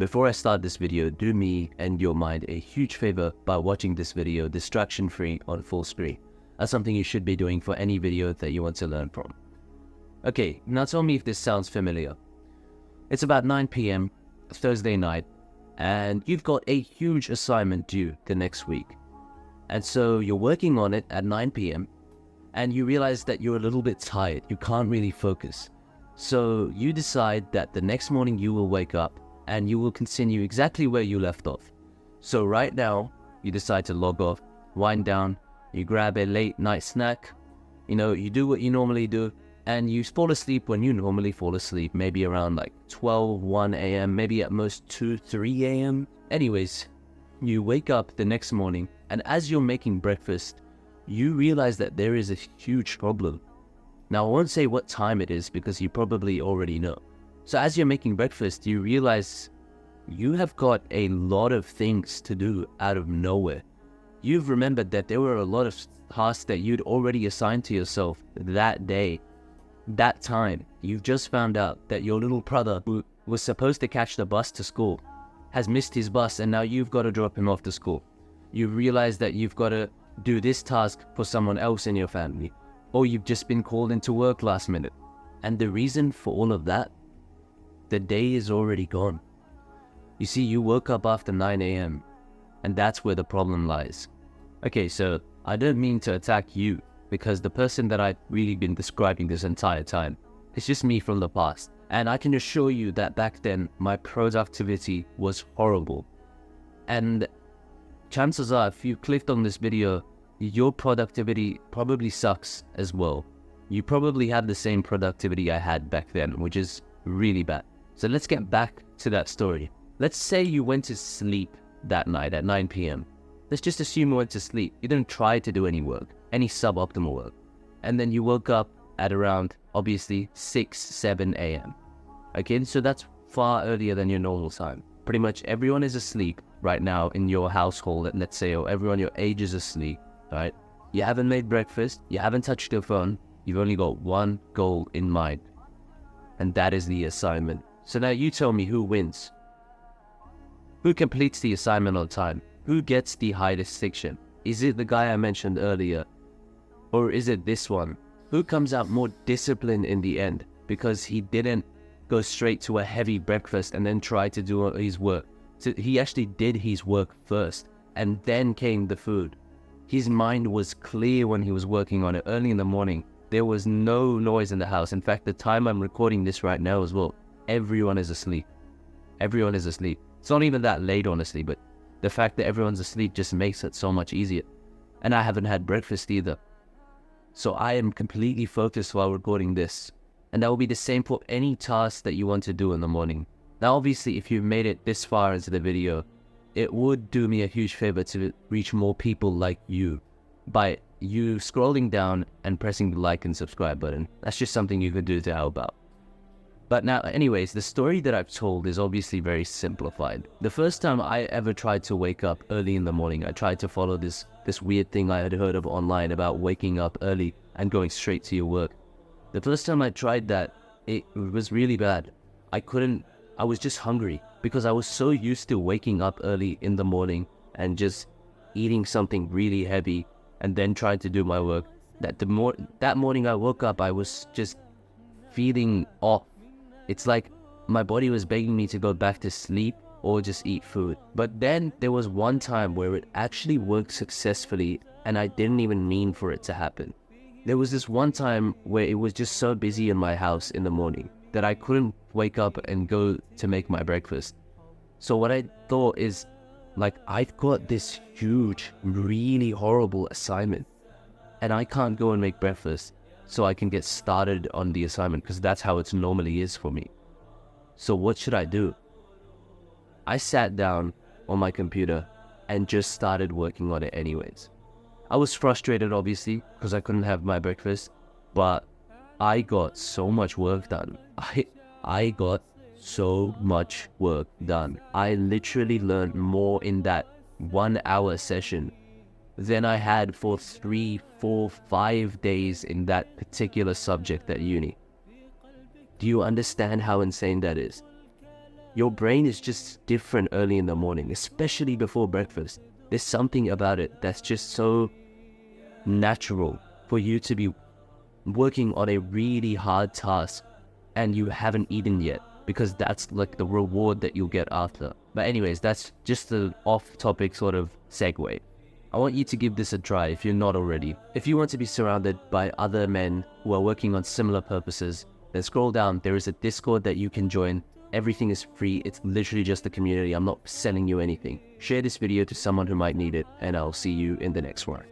Before I start this video, do me and your mind a huge favor by watching this video distraction free on full screen. That's something you should be doing for any video that you want to learn from. Okay, now tell me if this sounds familiar. It's about 9 p.m. Thursday night, and you've got a huge assignment due the next week. And so you're working on it at 9 p.m. and you realize that you're a little bit tired. You can't really focus. So you decide that the next morning you will wake up and you will continue exactly where you left off. So right now, you decide to log off, wind down, you grab a late night snack, you do what you normally do, and you fall asleep when you normally fall asleep, maybe around like 12, 1 a.m., maybe at most 2, 3 a.m. Anyways, you wake up the next morning, and as you're making breakfast, you realize that there is a huge problem. Now, I won't say what time it is because you probably already know. So as you're making breakfast, you realize you have got a lot of things to do out of nowhere. You've remembered that there were a lot of tasks that you'd already assigned to yourself that day, that time. You've just found out that your little brother, who was supposed to catch the bus to school, has missed his bus, and now you've got to drop him off to school. You realize that you've got to do this task for someone else in your family, or you've just been called into work last minute. And the reason for all of that, the day is already gone. You see, you woke up after 9 a.m. and that's where the problem lies. Okay, so I don't mean to attack you, because the person that I've really been describing this entire time, it's just me from the past. And I can assure you that back then, my productivity was horrible. And chances are, if you clicked on this video, your productivity probably sucks as well. You probably have the same productivity I had back then, which is really bad. So let's get back to that story. Let's say you went to sleep that night at 9 p.m. Let's just assume you went to sleep. You didn't try to do any work, any suboptimal work. And then you woke up at around, obviously, 6, 7 a.m. Okay, so that's far earlier than your normal time. Pretty much everyone is asleep right now in your household, let's say, or everyone your age is asleep, right? You haven't made breakfast, you haven't touched your phone, you've only got one goal in mind, and that is the assignment. So now you tell me who wins. Who completes the assignment on time? Who gets the high distinction? Is it the guy I mentioned earlier? Or is it this one? Who comes out more disciplined in the end because he didn't go straight to a heavy breakfast and then try to do his work? So he actually did his work first and then came the food. His mind was clear when he was working on it early in the morning. There was no noise in the house. In fact, the time I'm recording this right now as well, everyone is asleep. Everyone is asleep. It's not even that late, honestly, but the fact that everyone's asleep just makes it so much easier. And I haven't had breakfast either. So I am completely focused while recording this. And that will be the same for any task that you want to do in the morning. Now, obviously, if you've made it this far into the video, it would do me a huge favor to reach more people like you by you scrolling down and pressing the like and subscribe button. That's just something you could do to help out. But now, anyways, the story that I've told is obviously very simplified. The first time I ever tried to wake up early in the morning, I tried to follow this weird thing I had heard of online about waking up early and going straight to your work. The first time I tried that, it was really bad. I was just hungry because I was so used to waking up early in the morning and just eating something really heavy and then trying to do my work, that that morning I woke up, I was just feeling off. It's like my body was begging me to go back to sleep or just eat food. But then there was one time where it actually worked successfully and I didn't even mean for it to happen. There was this one time where it was just so busy in my house in the morning that I couldn't wake up and go to make my breakfast. So what I thought is, like, I've got this huge, really horrible assignment and I can't go and make breakfast so I can get started on the assignment, because that's how it normally is for me. So what should I do? I sat down on my computer and just started working on it anyways. I was frustrated, obviously, because I couldn't have my breakfast, but I got so much work done. I got so much work done. I literally learned more in that 1 hour session than I had for 3, 4, 5 days in that particular subject at uni. Do you understand how insane that is? Your brain is just different early in the morning, especially before breakfast. There's something about it that's just so natural for you to be working on a really hard task and you haven't eaten yet, because that's like the reward that you'll get after. But anyways, that's just an off-topic sort of segue. I want you to give this a try if you're not already. If you want to be surrounded by other men who are working on similar purposes, then scroll down. There is a Discord that you can join. Everything is free. It's literally just a community. I'm not selling you anything. Share this video to someone who might need it, and I'll see you in the next one.